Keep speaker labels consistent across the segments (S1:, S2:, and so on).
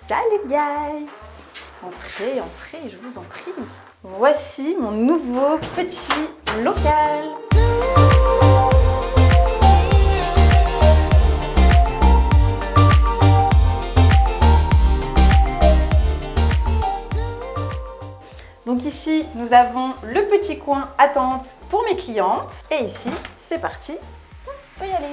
S1: Salut guys! Entrez, entrez, je vous en prie. Voici mon nouveau petit local. Donc ici, nous avons le petit coin attente pour mes clientes. Et ici, c'est parti, on peut y aller.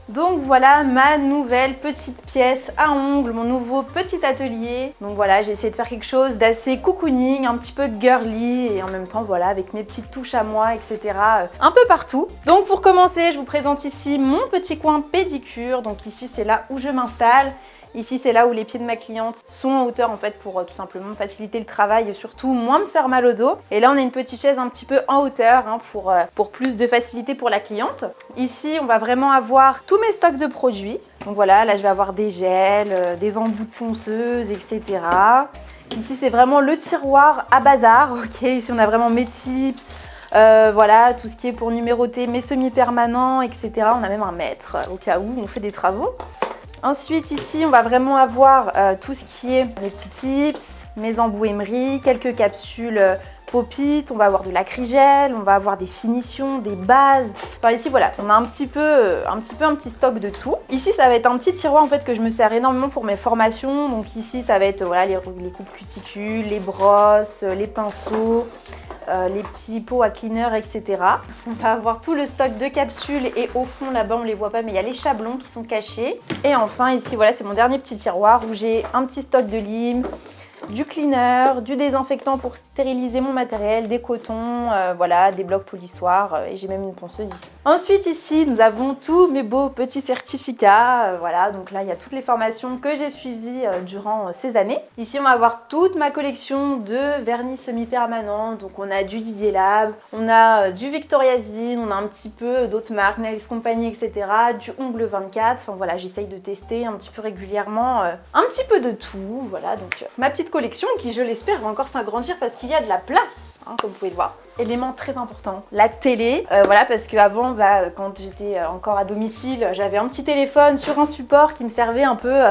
S1: Donc voilà ma nouvelle petite pièce à ongles, mon nouveau petit atelier. Donc voilà, j'ai essayé de faire quelque chose d'assez cocooning, un petit peu girly et en même temps voilà avec mes petites touches à moi, etc. Un peu partout. Donc pour commencer, je vous présente ici mon petit coin pédicure. Donc ici c'est là où je m'installe. Ici, c'est là où les pieds de ma cliente sont en hauteur en fait pour tout simplement faciliter le travail et surtout moins me faire mal au dos. Et là, on a une petite chaise un petit peu en hauteur pour plus de facilité pour la cliente. Ici, on va vraiment avoir tous mes stocks de produits. Donc voilà, là, je vais avoir des gels, des embouts de ponceuse, etc. Ici, c'est vraiment le tiroir à bazar. Ok, ici, on a vraiment mes tips. Voilà, tout ce qui est pour numéroter mes semi-permanents, etc. On a même un mètre au cas où on fait des travaux. Ensuite, ici, on va vraiment avoir tout ce qui est les petits tips, mes embouts Emery, quelques capsules Pop-it, on va avoir de l'acrygel, on va avoir des finitions, des bases. Enfin ici, voilà, on a un petit stock de tout. Ici, ça va être un petit tiroir en fait que je me sers énormément pour mes formations. Donc ici, ça va être voilà, les coupes cuticules, les brosses, les pinceaux. Les petits pots à cleaner, etc. On va avoir tout le stock de capsules et au fond là-bas on les voit pas mais il y a les chablons qui sont cachés. Et enfin ici voilà c'est mon dernier petit tiroir où j'ai un petit stock de lime, du cleaner, du désinfectant pour stériliser mon matériel, des cotons, voilà, des blocs polissoirs et j'ai même une ponceuse ici. Ensuite ici nous avons tous mes beaux petits certificats, voilà donc là il y a toutes les formations que j'ai suivies durant ces années. Ici on va avoir toute ma collection de vernis semi-permanents, donc on a du Didier Lab, on a du Victoria Vision, on a un petit peu d'autres marques, Nails Company, etc. Du Ongle 24, enfin voilà j'essaye de tester un petit peu régulièrement, un petit peu de tout, voilà donc ma petite collection qui je l'espère va encore s'agrandir parce qu'il y a de la place hein, comme vous pouvez le voir. Élément très important, la télé, voilà parce qu'avant quand j'étais encore à domicile j'avais un petit téléphone sur un support qui me servait un peu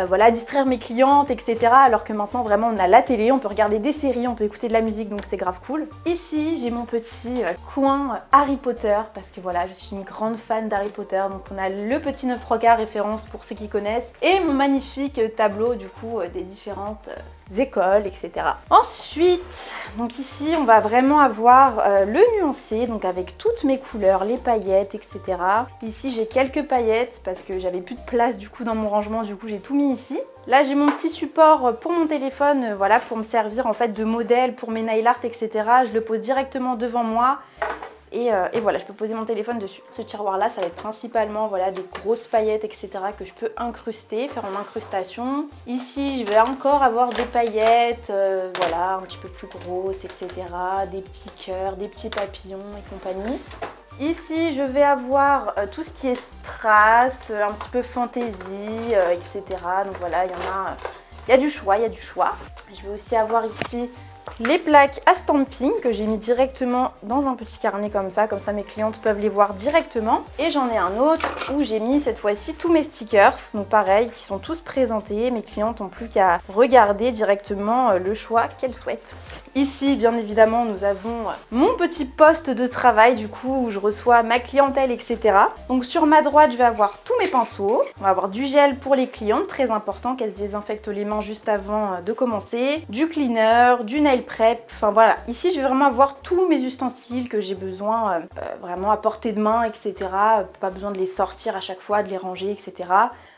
S1: voilà, à distraire mes clientes, etc. Alors que maintenant, vraiment, on a la télé, on peut regarder des séries, on peut écouter de la musique, donc c'est grave cool. Ici, j'ai mon petit coin Harry Potter, parce que voilà, je suis une grande fan d'Harry Potter. Donc on a le petit 9-3 référence pour ceux qui connaissent, et mon magnifique tableau, du coup, des différentes écoles, etc. Ensuite, donc ici, on va vraiment avoir le nuancier, donc avec toutes mes couleurs, les paillettes, etc. Ici, j'ai quelques paillettes parce que j'avais plus de place du coup dans mon rangement, du coup j'ai tout mis ici. Là, j'ai mon petit support pour mon téléphone, voilà, pour me servir en fait de modèle pour mes nail art, etc. Je le pose directement devant moi. Et voilà, je peux poser mon téléphone dessus. Ce tiroir-là, ça va être principalement voilà, des grosses paillettes, etc. que je peux incruster, faire en incrustation. Ici, je vais encore avoir des paillettes, voilà, un petit peu plus grosses, etc. Des petits cœurs, des petits papillons et compagnie. Ici, je vais avoir tout ce qui est strass, un petit peu fantaisie, etc. Donc voilà, il y a du choix, il y a du choix. Je vais aussi avoir ici les plaques à stamping que j'ai mis directement dans un petit carnet comme ça mes clientes peuvent les voir directement. Et j'en ai un autre où j'ai mis cette fois-ci tous mes stickers, donc pareil, qui sont tous présentés. Mes clientes n'ont plus qu'à regarder directement le choix qu'elles souhaitent. Ici, bien évidemment, nous avons mon petit poste de travail, du coup, où je reçois ma clientèle, etc. Donc sur ma droite, je vais avoir tous mes pinceaux. On va avoir du gel pour les clientes, très important qu'elles se désinfectent les mains juste avant de commencer. Du cleaner, du nail prep, enfin voilà. Ici, je vais vraiment avoir tous mes ustensiles que j'ai besoin, vraiment à portée de main, etc. Pas besoin de les sortir à chaque fois, de les ranger, etc.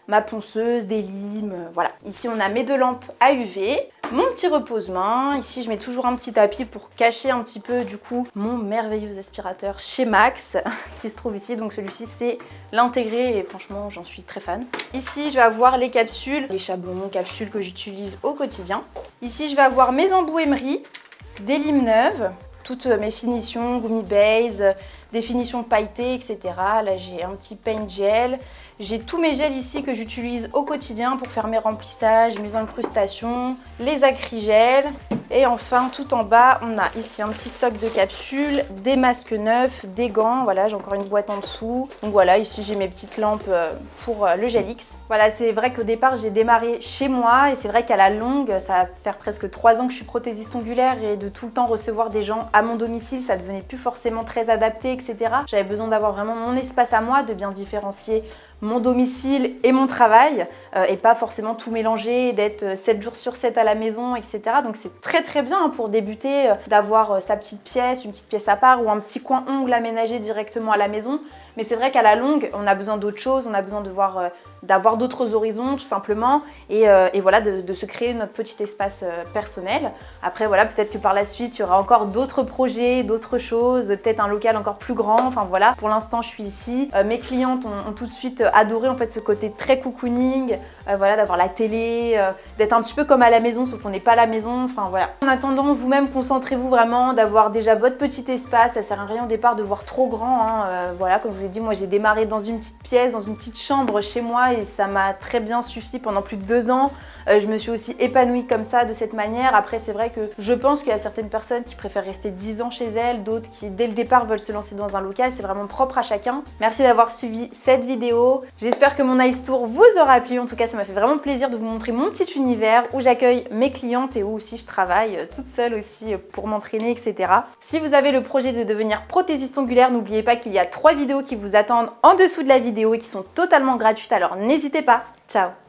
S1: Ma ponceuse, des limes, voilà. Ici, on a mes 2 lampes à UV. Mon petit repose-main, ici je mets toujours un petit tapis pour cacher un petit peu du coup mon merveilleux aspirateur chez Max qui se trouve ici, donc celui-ci c'est l'intégré et franchement j'en suis très fan. Ici je vais avoir les capsules, les chablons, capsules que j'utilise au quotidien. Ici je vais avoir mes embouts Emery, des limes neuves, toutes mes finitions, Gummy Base, définition pailletée, etc. Là j'ai un petit paint gel. J'ai tous mes gels ici que j'utilise au quotidien pour faire mes remplissages, mes incrustations, les acrygels. Et enfin, tout en bas, on a ici un petit stock de capsules, des masques neufs, des gants. Voilà, j'ai encore une boîte en dessous. Donc voilà, ici j'ai mes petites lampes pour le gel X. Voilà, c'est vrai qu'au départ, j'ai démarré chez moi et c'est vrai qu'à la longue, ça va faire presque 3 ans que je suis prothésiste ongulaire et de tout le temps recevoir des gens à mon domicile, ça devenait plus forcément très adapté, etc. J'avais besoin d'avoir vraiment mon espace à moi, de bien différencier mon domicile et mon travail et pas forcément tout mélanger, d'être 7 jours sur 7 à la maison, etc. Donc c'est très bien pour débuter d'avoir sa petite pièce, une petite pièce à part ou un petit coin ongle aménagé directement à la maison. Mais c'est vrai qu'à la longue, on a besoin d'autre chose, on a besoin de voir, d'avoir d'autres horizons tout simplement et voilà, de se créer notre petit espace personnel. Après voilà, peut-être que par la suite, il y aura encore d'autres projets, d'autres choses, peut-être un local encore plus grand, enfin voilà. Pour l'instant, je suis ici. Mes clientes ont tout de suite adoré en fait ce côté très cocooning, voilà, d'avoir la télé, d'être un petit peu comme à la maison, sauf qu'on n'est pas à la maison, enfin voilà. En attendant, vous-même, concentrez-vous vraiment, d'avoir déjà votre petit espace, ça sert à rien au départ de voir trop grand, hein. Voilà, comme je vous ai dit, moi j'ai démarré dans une petite pièce, dans une petite chambre chez moi et ça m'a très bien suffi pendant plus de 2 ans. Je me suis aussi épanouie comme ça, de cette manière. Après, c'est vrai que je pense qu'il y a certaines personnes qui préfèrent rester 10 ans chez elles, d'autres qui, dès le départ, veulent se lancer dans un local. C'est vraiment propre à chacun. Merci d'avoir suivi cette vidéo. J'espère que mon Nice Tour vous aura plu. En tout cas, ça m'a fait vraiment plaisir de vous montrer mon petit univers où j'accueille mes clientes et où aussi je travaille toute seule aussi pour m'entraîner, etc. Si vous avez le projet de devenir prothésiste ongulaire, n'oubliez pas qu'il y a 3 vidéos qui vous attendent en dessous de la vidéo et qui sont totalement gratuites. Alors n'hésitez pas. Ciao!